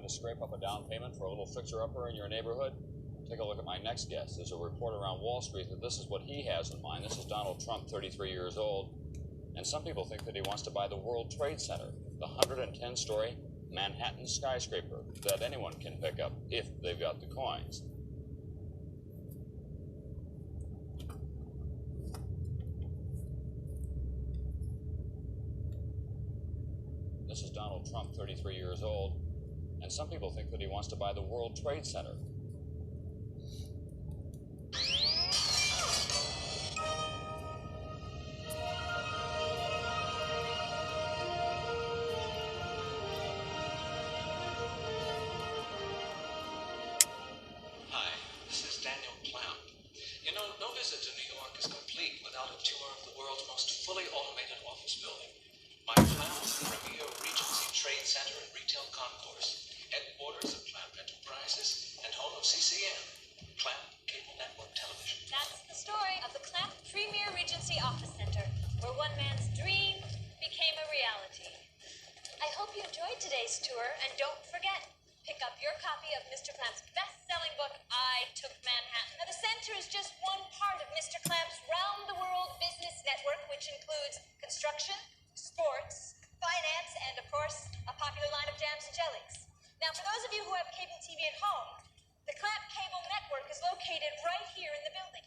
to scrape up a down payment for a little fixer-upper in your neighborhood? Take a look at my next guest. There's a report around Wall Street that this is what he has in mind. This is Donald Trump, 33 years old. And some people think that he wants to buy the World Trade Center, the 110-story Manhattan skyscraper that anyone can pick up if they've got the coins. This is Donald Trump, 33 years old. And some people think that he wants to buy the World Trade Center. Office Center, where one man's dream became a reality. I hope you enjoyed today's tour, and don't forget, pick up your copy of Mr. Clamp's best-selling book, I Took Manhattan. Now, the center is just one part of Mr. Clamp's round-the-world business network, which includes construction, sports, finance, and, of course, a popular line of jams and jellies. Now, for those of you who have cable TV at home, the Clamp Cable Network is located right here in the building.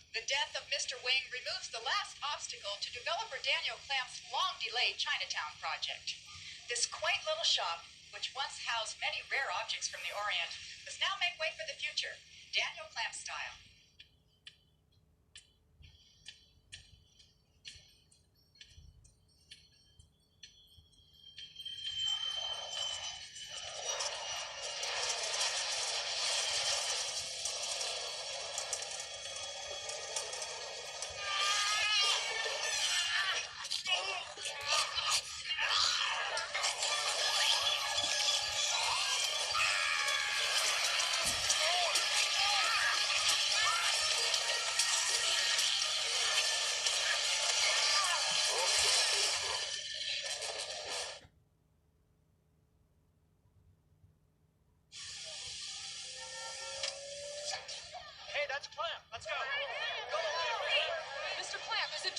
The death of Mr. Wing removes the last obstacle to developer Daniel Clamp's long-delayed Chinatown project. This quaint little shop, which once housed many rare objects from the Orient, must now make way for the future, Daniel Clamp style.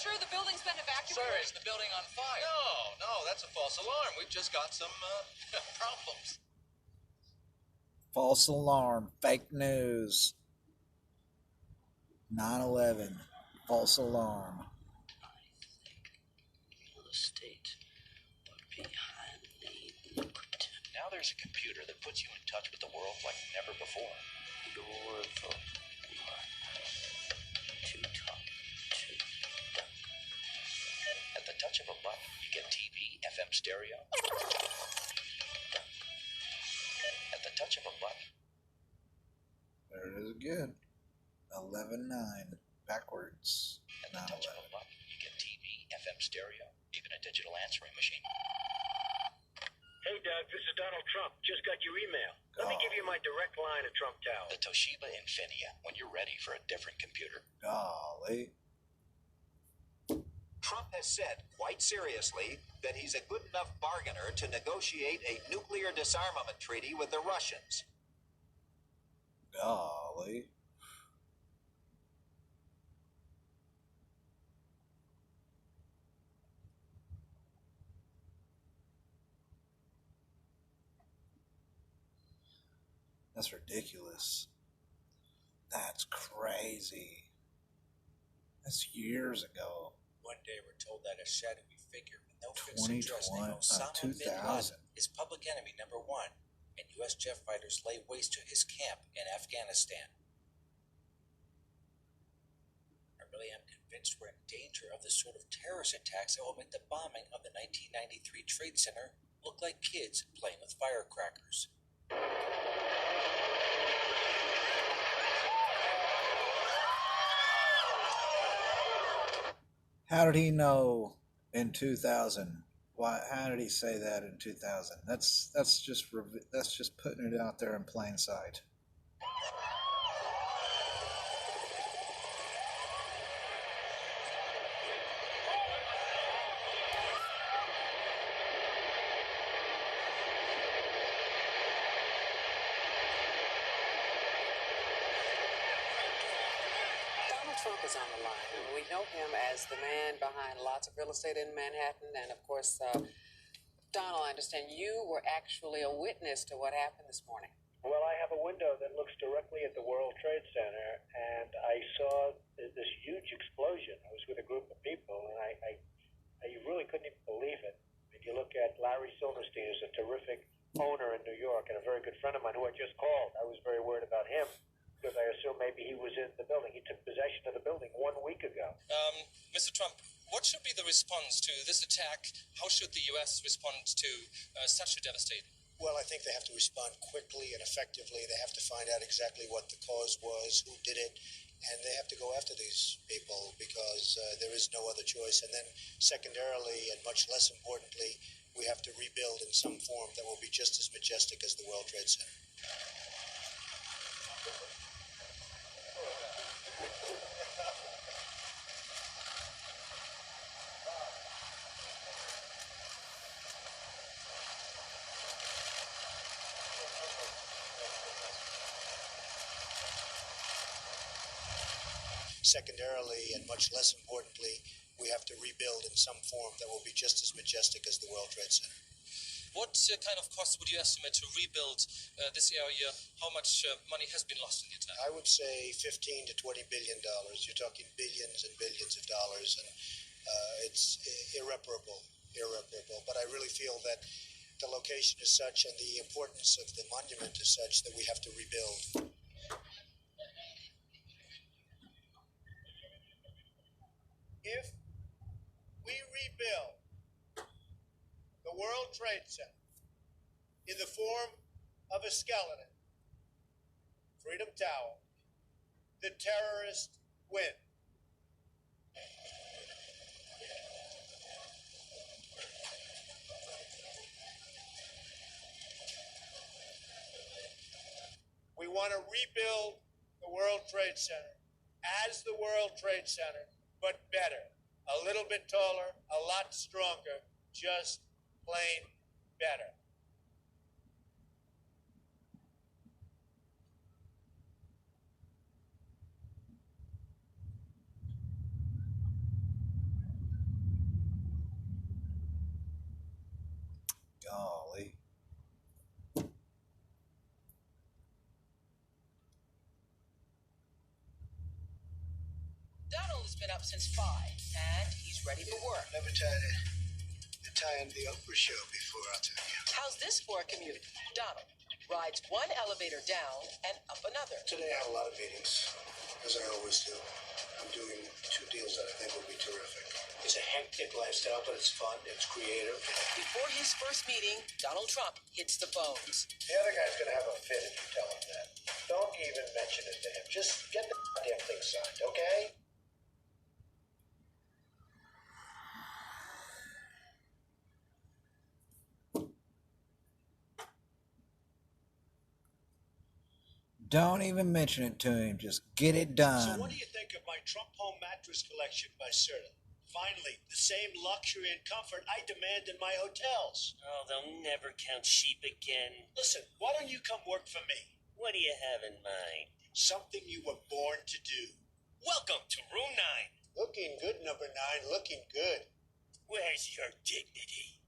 True, the building's been evacuated. Sir, is the building on fire? No, that's a false alarm. We've just got some problems. False alarm, fake news. 9/11, false alarm. Real estate, but behind the curtain. Now there's a computer that puts you in touch with the world like never before. Your word for too tough. At the touch of a button, you get TV, FM stereo. At the touch of a button. There it is again. 11-9. Backwards. At the touch of a button, you get TV, FM stereo, even a digital answering machine. Hey, Doug, this is Donald Trump. Just got your email. Let me give you my direct line at Trump Tower. The Toshiba Infinia, when you're ready for a different computer. Golly. Trump has said, quite seriously, that he's a good enough bargainer to negotiate a nuclear disarmament treaty with the Russians. Golly. That's ridiculous. That's crazy. That's years ago. One day we're told that a shadowy figure with no fixed address named Osama bin Laden is public enemy number one, and U.S. jet fighters lay waste to his camp in Afghanistan. I really am convinced we're in danger of the sort of terrorist attacks that will make the bombing of the 1993 Trade Center look like kids playing with firecrackers. How did he know in 2000? Why? How did he say that in 2000? That's just putting it out there in plain sight. Trump is on the line. And we know him as the man behind lots of real estate in Manhattan. And of course, Donald, I understand you were actually a witness to what happened this morning. Well, I have a window that looks directly at the World Trade Center, and I saw this huge explosion. I was with a group of people, and I really couldn't even believe it. If you look at Larry Silverstein, who's a terrific owner in New York and a very good friend of mine who I just called. I was very worried about him because I assumed maybe he was in the building. He took possession of the building 1 week ago. Mr. Trump, what should be the response to this attack? How should the U.S. respond to such a devastating? Well, I think they have to respond quickly and effectively. They have to find out exactly what the cause was, who did it, and they have to go after these people because there is no other choice. And then secondarily, and much less importantly, we have to rebuild in some form that will be just as majestic as the World Trade Center. Secondarily, and much less importantly, we have to rebuild in some form that will be just as majestic as the World Trade Center. What kind of cost would you estimate to rebuild this area? How much money has been lost in the attack? I would say $15 to $20 billion. You're talking billions and billions of dollars, and it's irreparable. But I really feel that the location is such and the importance of the monument is such that we have to rebuild. If we rebuild the World Trade Center in the form of a skeleton, Freedom Tower, the terrorists win. We want to rebuild the World Trade Center as the World Trade Center, but better, a little bit taller, a lot stronger, just plain better. Golly. Donald has been up since 5, and he's ready for work. Never tried to tie into the Oprah show before, I'll tell you. How's this for a commute? Donald rides one elevator down and up another. Today I have a lot of meetings, as I always do. I'm doing 2 deals that I think will be terrific. It's a hectic lifestyle, but it's fun, it's creative. Before his first meeting, Donald Trump hits the phones. The other guy's gonna have a fit if you tell him that. Don't even mention it to him. Just get the damn thing signed, okay? Don't even mention it to him. Just get it done. So what do you think of my Trump Home mattress collection by Serta? Finally, the same luxury and comfort I demand in my hotels. Oh, they'll never count sheep again. Listen, why don't you come work for me? What do you have in mind? Something you were born to do. Welcome to Room 9. Looking good, number 9. Looking good. Where's your dignity?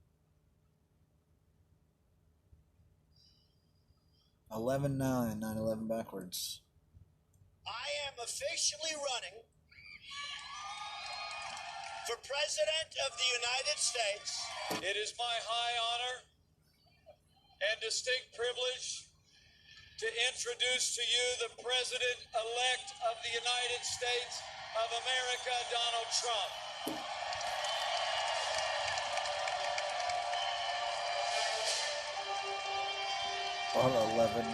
11-9, 9/11 backwards. I am officially running for President of the United States. It is my high honor and distinct privilege to introduce to you the President-elect of the United States of America, Donald Trump. All 11-9.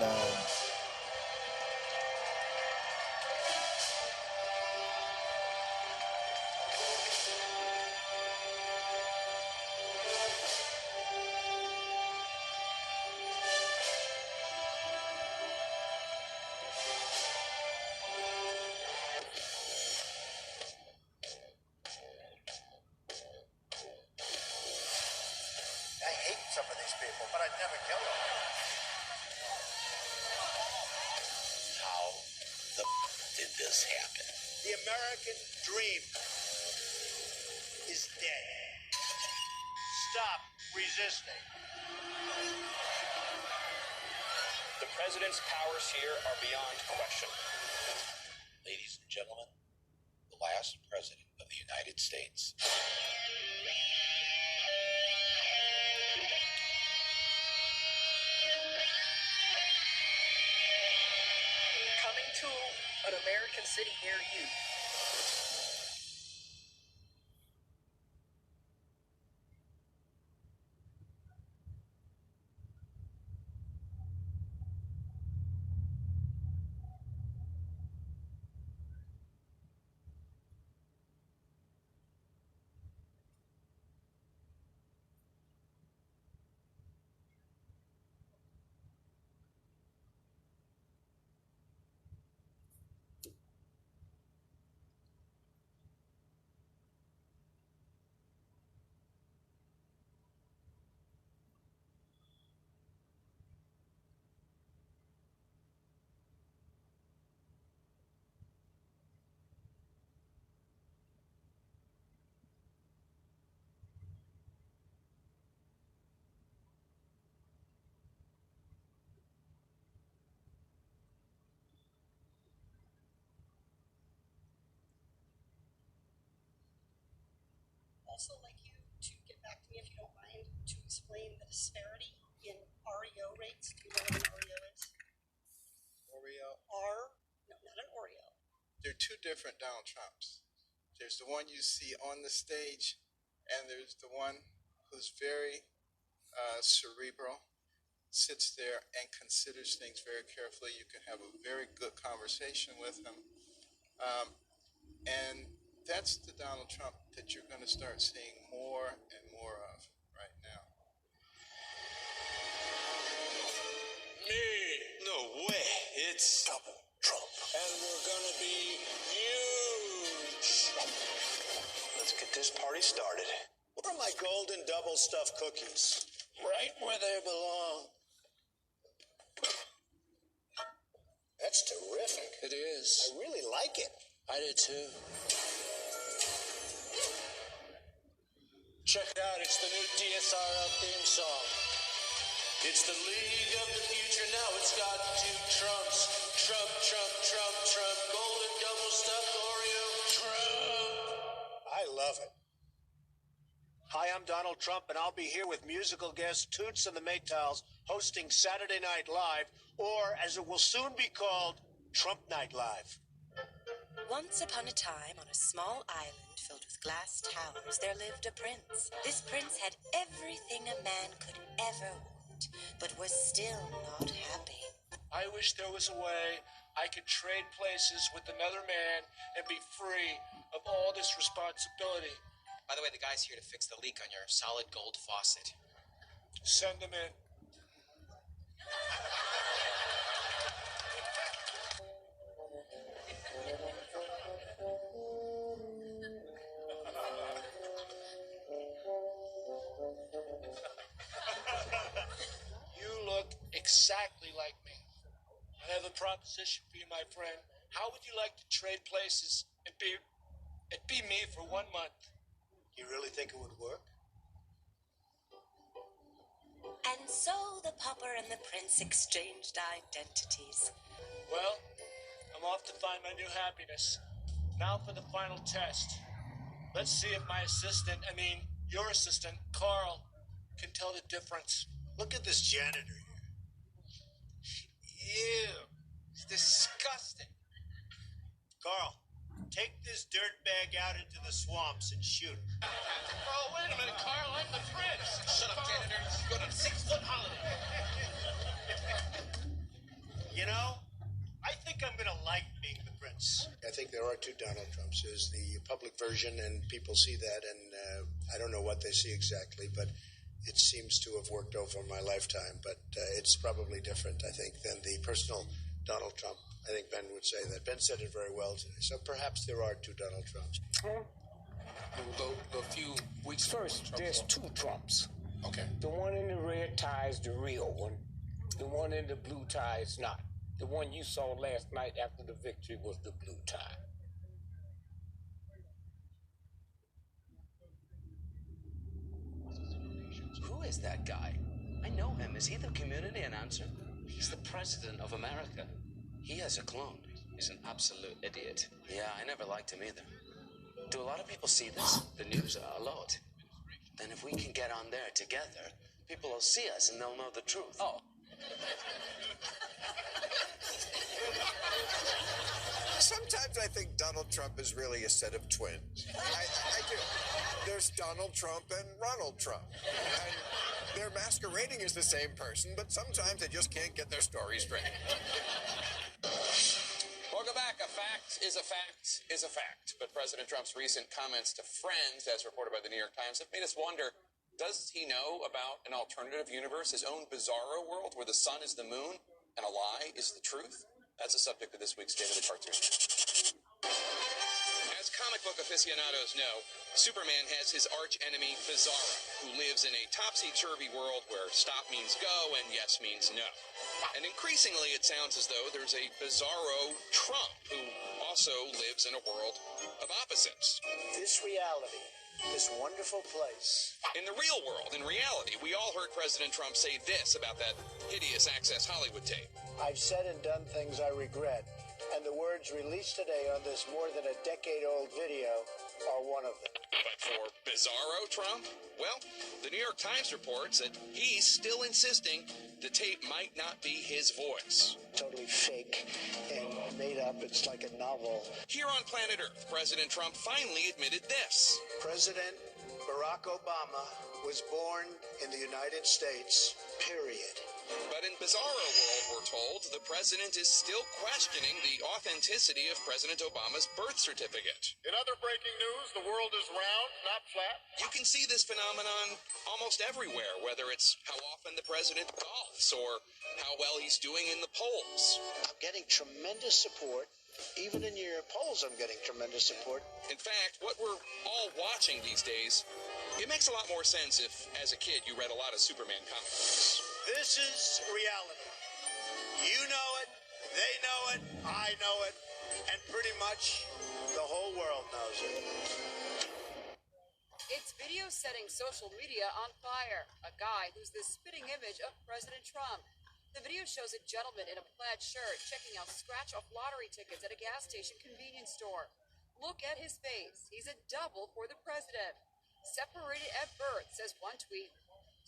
I hate some of these people, but I'd never kill them. How the did this happen? The American dream is dead. Stop resisting. The president's powers here are beyond question. Ladies and gentlemen, the last president of the United States. Coming to an American city near you. Also like you to get back to me, if you don't mind, to explain the disparity in REO rates. Do you know what an REO is? Oreo? No, not an Oreo. There are two different Donald Trumps. There's the one you see on the stage, and there's the one who's very cerebral, sits there and considers things very carefully. You can have a very good conversation with him. And that's the Donald Trump that you're going to start seeing more and more of right now. Me? No way. It's Double Trump. And we're gonna be huge. Let's get this party started. Where are my golden double stuffed cookies? Right where they belong. That's terrific. It is. I really like it. I do too. Check it out, it's the new DSRL theme song. It's the League of the Future now, it's got two Trumps. Trump, Trump, Trump, Trump, golden double stuffed Oreo, Trump. I love it. Hi, I'm Donald Trump, and I'll be here with musical guest Toots and the Maytals hosting Saturday Night Live, or as it will soon be called, Trump Night Live. Once upon a time, on a small island filled with glass towers, there lived a prince. This prince had everything a man could ever want, but was still not happy. I wish there was a way I could trade places with another man and be free of all this responsibility. By the way, the guy's here to fix the leak on your solid gold faucet. Send him in. You look exactly like me. I have a proposition for you, my friend. How would you like to trade places and be me for 1 month? You really think it would work? And so the pauper and the prince exchanged identities. Well, I'm off to find my new happiness. Now for the final test. Let's see if my your assistant, Carl, can tell the difference. Look at this janitor here. Ew. It's disgusting. Carl, take this dirt bag out into the swamps and shoot him. Oh, wait a minute, Carl, I'm the prince. Shut up, janitor. Go on a 6-foot holiday. You know, I think I'm going to like being the prince. I think there are two Donald Trumps. There's the public version, and people see that, and I don't know what they see exactly, but it seems to have worked over my lifetime. But it's probably different, I think, than the personal Donald Trump. I think Ben would say that. Ben said it very well today. So perhaps there are two Donald Trumps. We'll go a few weeks first. There's two Trumps. Okay. The one in the red tie is the real one. The one in the blue tie is not. The one you saw last night after the victory was the blue tie. is that guy? I know him. Is he the community announcer? He's the president of America. He has a clone. He's an absolute idiot. Yeah, I never liked him either. Do a lot of people see this? The news? A lot. Then if we can get on there together, people will see us and they'll know the truth. Oh. Sometimes I think Donald Trump is really a set of twins. I do. There's Donald Trump and Ronald Trump. And they're masquerading as the same person, but sometimes they just can't get their story straight. Welcome back. A fact is a fact is a fact. But President Trump's recent comments to friends, as reported by the New York Times, have made us wonder, does he know about an alternative universe, his own bizarro world where the sun is the moon and a lie is the truth? That's the subject of this week's State of the Cartoon. As comic book aficionados know, Superman has his arch-enemy Bizarro, who lives in a topsy-turvy world where stop means go and yes means no. And increasingly it sounds as though there's a Bizarro Trump who also lives in a world of opposites. This reality, this wonderful place. In the real world, in reality, we all heard President Trump say this about that hideous Access Hollywood tape. I've said and done things I regret, and the words released today on this more than a decade-old video are one of them. But for Bizarro Trump, well, the New York Times reports that he's still insisting the tape might not be his voice. Totally fake and made up. It's like a novel. Here on planet Earth, President Trump finally admitted this. President Barack Obama was born in the United States, period. But in Bizarro world, we're told, the president is still questioning the authenticity of President Obama's birth certificate. In other breaking news, the world is round, not flat. You can see this phenomenon almost everywhere, whether it's how often the president golfs or how well he's doing in the polls. I'm getting tremendous support. Even in your polls, I'm getting tremendous support. In fact, what we're all watching these days, it makes a lot more sense if, as a kid, you read a lot of Superman comic books. This is reality. You know it, they know it, I know it, and pretty much the whole world knows it. It's video setting social media on fire. A guy who's the spitting image of President Trump. The video shows a gentleman in a plaid shirt checking out scratch-off lottery tickets at a gas station convenience store. Look at his face. He's a double for the president. Separated at birth, says one tweet.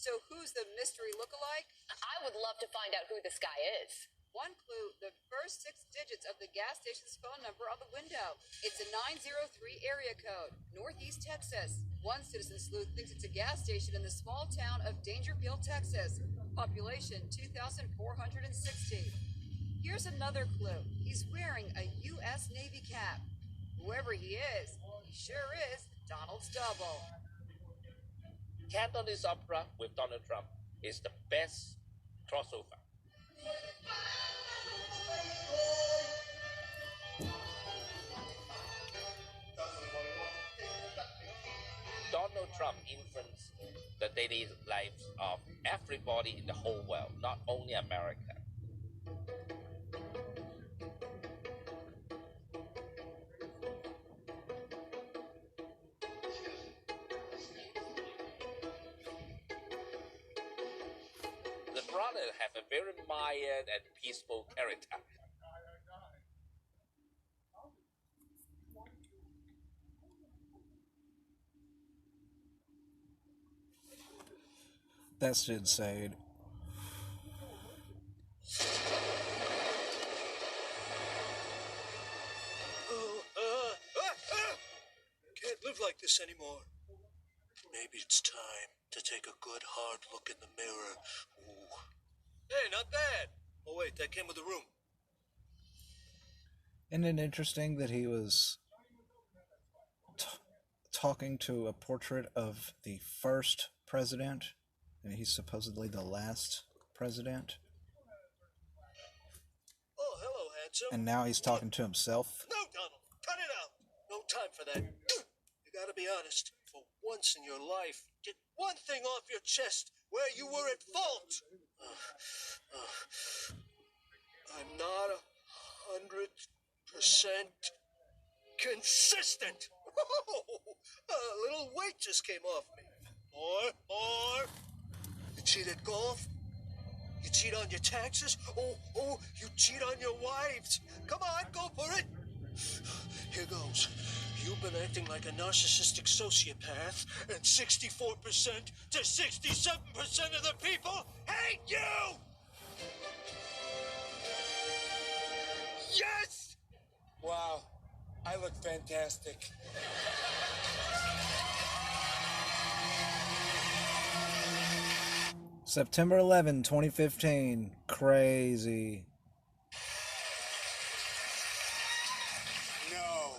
So who's the mystery lookalike? I would love to find out who this guy is. One clue, the first 6 digits of the gas station's phone number on the window. It's a 903 area code, Northeast Texas. One citizen sleuth thinks it's a gas station in the small town of Dangerfield, Texas. Population 2,460. Here's another clue. He's wearing a U.S. Navy cap. Whoever he sure is Donald's double. Cantonese opera with Donald Trump is the best crossover. Donald Trump influenced the daily lives of everybody in the whole world, not only America. The brother have a very mild and peaceful character. That's insane. Can't live like this anymore. Maybe it's time to take a good hard look in the mirror. Ooh. Hey, not bad. Oh wait, that came with the room. Isn't it interesting that he was talking to a portrait of the first president, and he's supposedly the last president? Oh, hello, handsome. And now he's talking to himself? No, Donald, cut it out. No time for that. You gotta be honest. For once in your life, get one thing off your chest where you were at fault. I'm not 100% consistent. A little weight just came off me. Or cheat at golf? You cheat on your taxes? Oh, you cheat on your wives. Come on, go for it. Here goes. You've been acting like a narcissistic sociopath, and 64% to 67% of the people hate you! Yes! Wow, I look fantastic. September 11, 2015. Crazy. No,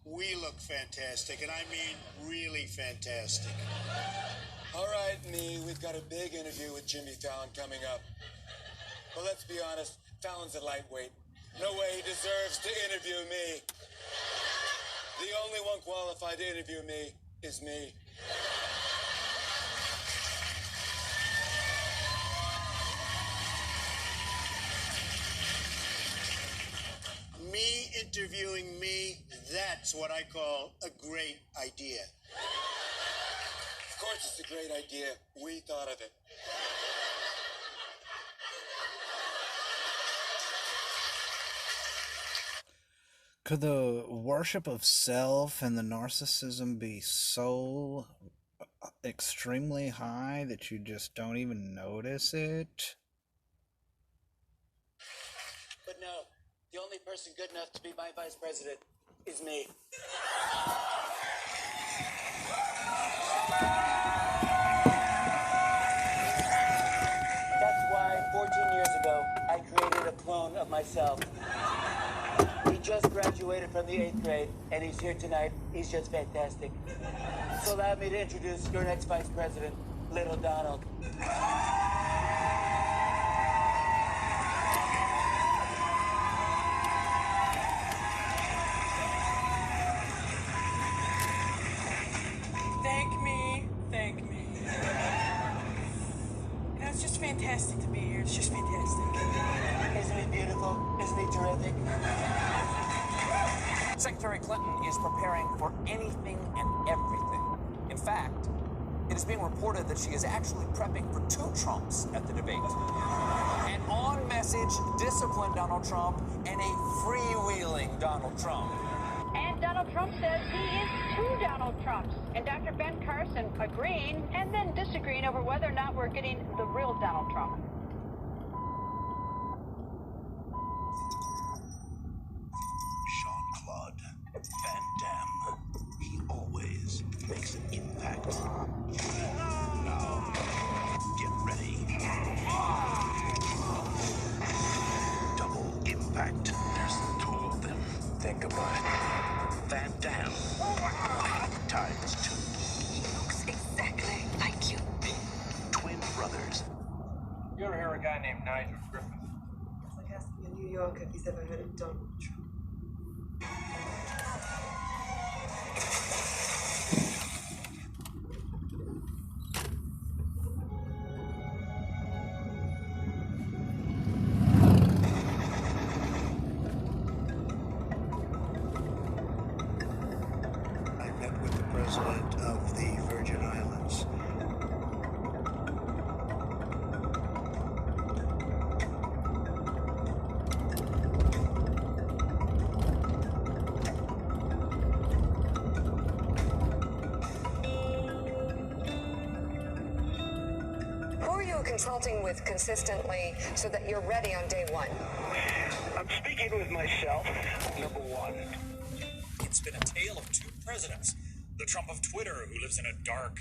we look fantastic, and I mean really fantastic. All right, me, we've got a big interview with Jimmy Fallon coming up. But let's be honest, Fallon's a lightweight. No way he deserves to interview me. The only one qualified to interview me is me. Me interviewing me, that's what I call a great idea. Of course it's a great idea. We thought of it. Could the worship of self and the narcissism be so extremely high that you just don't even notice it? But no, the only person good enough to be my vice president is me. That's why 14 years ago, I created a clone of myself. He just graduated from the 8th grade, and he's here tonight. He's just fantastic. So allow me to introduce your next vice president, Little Donald. Thank me. You know, it's just fantastic to be here. It's just fantastic. Isn't he beautiful? Isn't he terrific? Secretary Clinton is preparing for anything and everything. In fact, it is being reported that she is actually prepping for 2 Trumps at the debate. An on-message, disciplined Donald Trump and a freewheeling Donald Trump. And Donald Trump says he is 2 Donald Trumps. And Dr. Ben Carson agreeing and then disagreeing over whether or not we're getting the real Donald Trump. Jean-Claude Van Damme. He always makes an impact. Now, get ready. Double impact. There's 2 of them. Think about it. Van Damme. Times 2. He looks exactly like you. Twin brothers. You ever hear of a guy named Nigel Griffith? It's like asking a New Yorker if he's ever heard of Donald Trump. I met with the president of the Virgin Islands. Who are you consulting with consistently so that you're ready on day 1? I'm speaking with myself. Number 1. It's been a tale of 2 presidents. The Trump of Twitter, who lives in a dark,